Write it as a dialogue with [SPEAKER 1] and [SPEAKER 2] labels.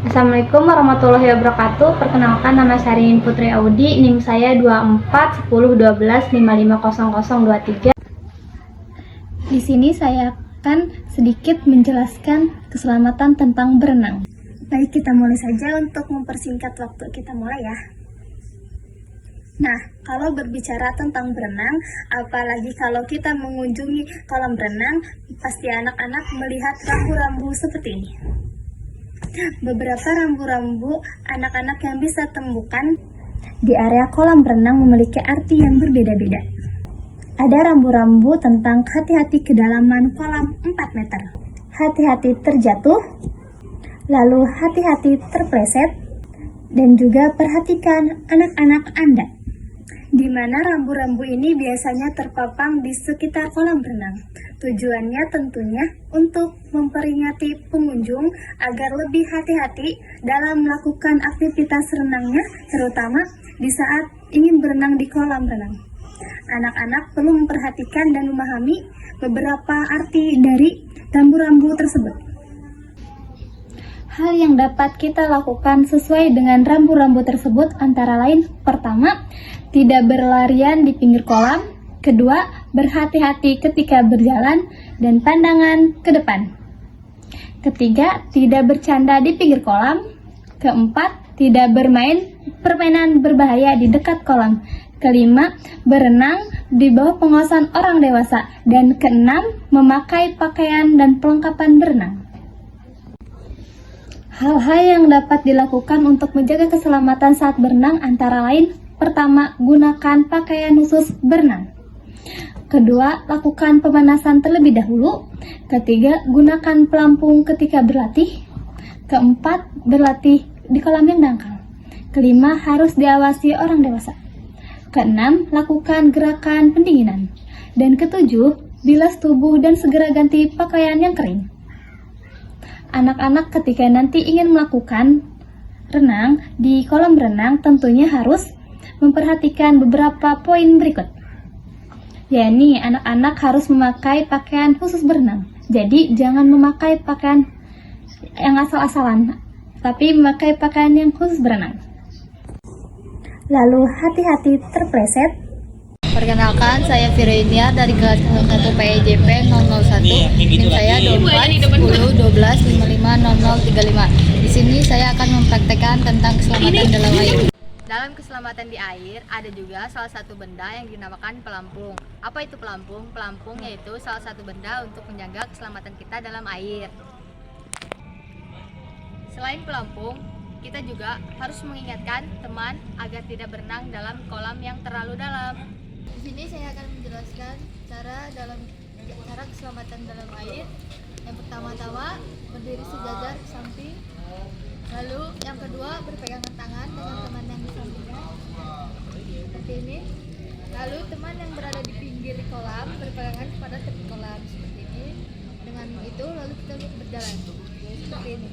[SPEAKER 1] Assalamualaikum warahmatullahi wabarakatuh. Perkenalkan, nama saya Rin Putri Audi, NIM saya 241012550023. Di sini saya akan sedikit menjelaskan keselamatan tentang berenang.
[SPEAKER 2] Baik, kita mulai saja untuk mempersingkat waktu. Kita mulai ya. Nah, kalau berbicara tentang berenang, apalagi kalau kita mengunjungi kolam renang, pasti anak-anak melihat rambu-rambu seperti ini. Beberapa rambu-rambu anak-anak yang bisa temukan di area kolam renang memiliki arti yang berbeda-beda. Ada rambu-rambu tentang hati-hati kedalaman kolam 4 meter, hati-hati terjatuh, lalu hati-hati terpleset, dan juga perhatikan anak-anak Anda. Di mana rambu-rambu ini biasanya terpapang di sekitar kolam renang. Tujuannya tentunya untuk memperingati pengunjung agar lebih hati-hati dalam melakukan aktivitas renangnya, terutama di saat ingin berenang di kolam renang. Anak-anak perlu memperhatikan dan memahami beberapa arti dari rambu-rambu tersebut.
[SPEAKER 1] Hal yang dapat kita lakukan sesuai dengan rambu-rambu tersebut antara lain: pertama, tidak berlarian di pinggir kolam; kedua, berhati-hati ketika berjalan dan pandangan ke depan; ketiga, tidak bercanda di pinggir kolam; keempat, tidak bermain permainan berbahaya di dekat kolam; kelima, berenang di bawah pengawasan orang dewasa; dan keenam, memakai pakaian dan perlengkapan berenang. Hal-hal yang dapat dilakukan untuk menjaga keselamatan saat berenang antara lain: pertama, gunakan pakaian khusus berenang; kedua, lakukan pemanasan terlebih dahulu; ketiga, gunakan pelampung ketika berlatih; keempat, berlatih di kolam yang dangkal; kelima, harus diawasi orang dewasa; keenam, lakukan gerakan pendinginan; dan ketujuh, bilas tubuh dan segera ganti pakaian yang kering. Anak-anak ketika nanti ingin melakukan renang di kolam renang tentunya harus memperhatikan beberapa poin berikut. Yakni, anak-anak harus memakai pakaian khusus berenang. Jadi jangan memakai pakaian yang asal-asalan, tapi memakai pakaian yang khusus berenang.
[SPEAKER 2] Lalu hati-hati terpleset.
[SPEAKER 3] Perkenalkan, saya Firainia dari kelas 1 PEJP 001. NIM saya 241012550035. Di sini saya akan mempraktekkan tentang keselamatan dalam air. Dalam keselamatan di air, ada juga salah satu benda yang dinamakan pelampung. Apa itu pelampung? Pelampung yaitu salah satu benda untuk menjaga keselamatan kita dalam air. Selain pelampung, kita juga harus mengingatkan teman agar tidak berenang dalam kolam yang terlalu dalam. Di sini saya akan menjelaskan cara keselamatan dalam air. Yang pertama-tama, berdiri sejajar ke samping. Lalu yang kedua, berpegangan tangan dengan teman yang di sampingnya seperti ini. Lalu teman yang berada di pinggir kolam berpegangan pada tepi kolam seperti ini. Dengan itu lalu kita berjalan seperti ini.